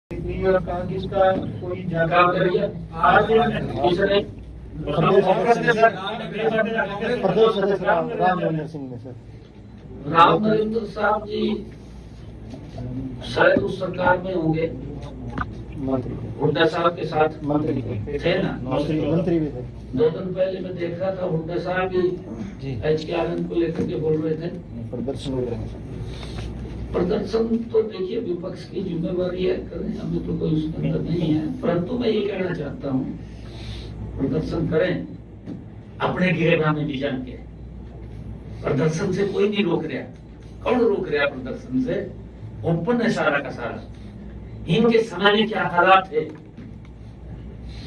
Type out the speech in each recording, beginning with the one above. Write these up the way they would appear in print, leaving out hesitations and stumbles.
और कहा कि इसका कोई काम करिए आज दूसरे प्रदेश सदस्य राम नरेंद्र सिंह ने सर राम नरेंद्र साहब जी शायद उस सरकार में होंगे, मंत्री हुड्डा साहब के साथ मंत्री थे ना, मंत्री भी थे। 2 दिन पहले मैं देख रहा था हुड्डा साहब भी HKRN को लेकर के बोल रहे थे। प्रदर्शन तो देखिए विपक्ष की जिम्मेवारी है, करें, हमें तो कोई उसके अंदर नहीं है, परंतु मैं ये कहना चाहता हूँ प्रदर्शन करें अपने गिरेबान में भी जान के। प्रदर्शन से कोई नहीं रोक रहा, कौन रोक रहा प्रदर्शन से? ओपन है सारा का सारा। इनके समय में क्या हालात थे,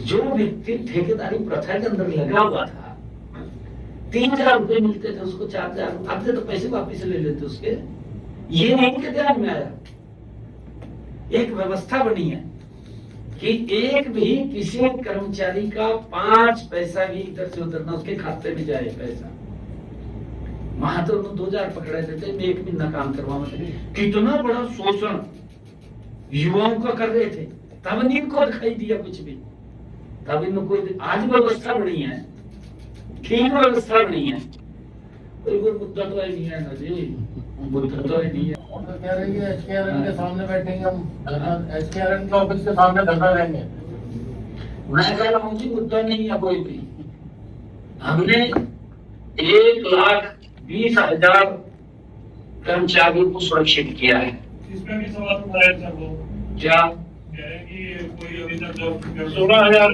जो व्यक्ति ठेकेदारी प्रथा के अंदर लगा हुआ था, 3000 रुपए मिलते थे उसको 4000 आते तो पैसे वापिस ले लेते उसके। ये नहीं के ध्यान में आया, एक व्यवस्था बनी है कि एक भी किसी कर्मचारी का 5 पैसा भी इधर से उधर ना उसके खाते में जाए पैसा। वहां तो 2000 पकड़े थे, मैं 1 महीना काम करवा में कितना बड़ा शोषण युवाओं का कर रहे थे, तब नहीं इनको दिखाई दिया कुछ भी, तब इनको कोई आज व्यवस्था बनी है, ठीक व्यवस्था बनी है, कोई मुद्दा तो नहीं है ना जी, मुद्दा तो नहीं है। कह रहे हैं कि HKRN के सामने बैठेंगे हम, HKRN के ऑफिस के सामने धरना देंगे। मैं कह रहा हूँ जी मुद्दा नहीं है कोई भी। हमने 1,20,000 कर्मचारियों को सुरक्षित किया है। इसमें भी सवाल उठाया था वो क्या कह रहे हैं कि कोई अभी तक 16,000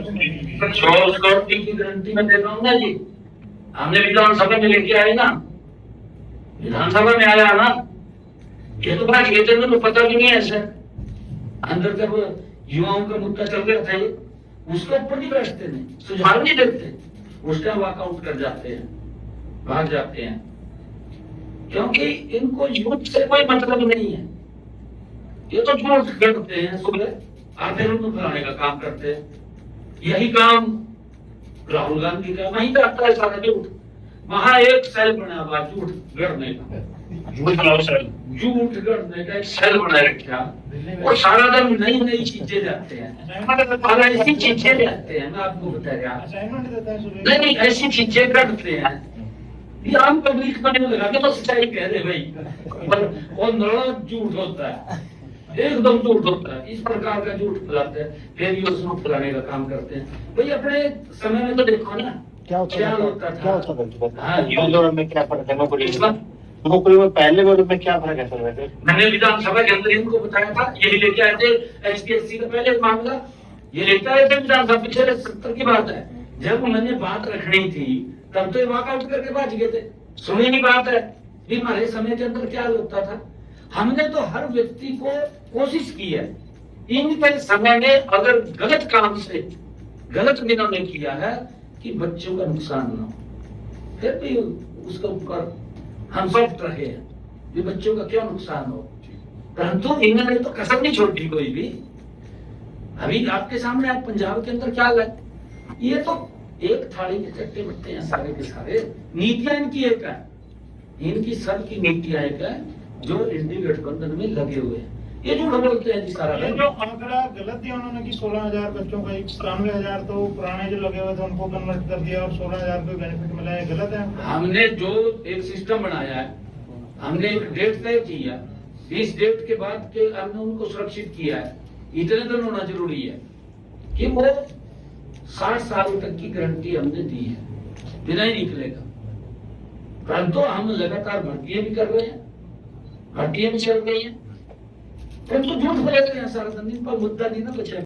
करोड़ की गारंटी में दे रहा हूँ ना जी। हमने विधानसभा में लेके आए ना, विधानसभा में आया ना, ये तो बात कहते हैं तो पता भी नहीं है ऐसा। अंदर जब युवाओं का मुद्दा चल रहा था, उसके ऊपर नहीं बैठते, नहीं सुझाव नहीं देते, उसका वॉकआउट कर जाते हैं, भाग जाते हैं, क्योंकि इनको युद्ध से कोई मतलब नहीं है। ये तो झूठ करते हैं, सुबह आते रूप फैलाने का काम करते हैं। यही काम राहुल गांधी का, वहीं जाता है सारा झूठ। वहां एक सेल बना हुआ झूठ गढ़ने का, झूठ गढ़ने का एक सेल बना रखा, और सारा दिन नई नई चीजें लाते हैं, और ऐसी चीजें लाते हैं, मैं आपको बता रहा नहीं ऐसी चीजें करते हैं। ये आम पब्लिक को नहीं लगा के तो सच्चाई कह रहे भाई, और नड़ा झूठ होता है, एकदम झूठ होता है, इस प्रकार का झूठ फैलाते हैं, फिर ये उसको फैलाने का काम करते हैं। भाई अपने समय में तो देखो ना क्या होता था। में क्या फर्क है नौकरी में पहले में क्या फर्क है सर? मैंने विधानसभा के अंदर इनको बताया था, यही लेके आए थे HPSC का पहले मामला, ये लेके आए थे विधानसभा, पिछले 70 की बात है। जब उन्होंने बात रखनी थी तब तो ये वॉकआउट करके भाग गए थे, सुनी नहीं बात है। भी हमारे समय के अंदर क्या होता था, हमने तो हर व्यक्ति को कोशिश की है, इनके समय में अगर गलत काम से गलत निर्णय किया है कि बच्चों का नुकसान न हो, फिर भी उसके ऊपर हम सॉफ्ट रहे हैं कि बच्चों का क्यों नुकसान हो, परंतु इन्होंने तो कसर नहीं छोड़ी कोई भी। अभी आपके सामने आप पंजाब के अंदर क्या है, ये तो एक थाली के चट्टे बट्टे हैं सारे के सारे। नीतियां इनकी एक है, इनकी सब की नीतियां एक है, जो इंडी गठबंधन में लगे हुए हैं। ये जो बोलते हैं जी सारा ये जो आंकड़ा गलत दिया उन्होंने कि 16,000 बच्चों का 93,000 तो पुराने जो लगे हुए थे उनको कन्वर्ट कर दिया और 16,000 को बेनिफिट मिला है, गलत है। हमने जो एक सिस्टम बनाया है, हमने एक डेट तय की है, इस डेट के बाद के हमने उनको सुरक्षित किया है। इतने दिन होना जरूरी है कि वो 60 साल तक की गारंटी हमने दी है, बिना ही निकलेगा। परंतु हम लगातार भर्तियां भी कर रहे हैं, भर्तियां भी चल रही है, परंतु झूठ बोले सारा दिन पर मुद्दा नहीं ना बचा।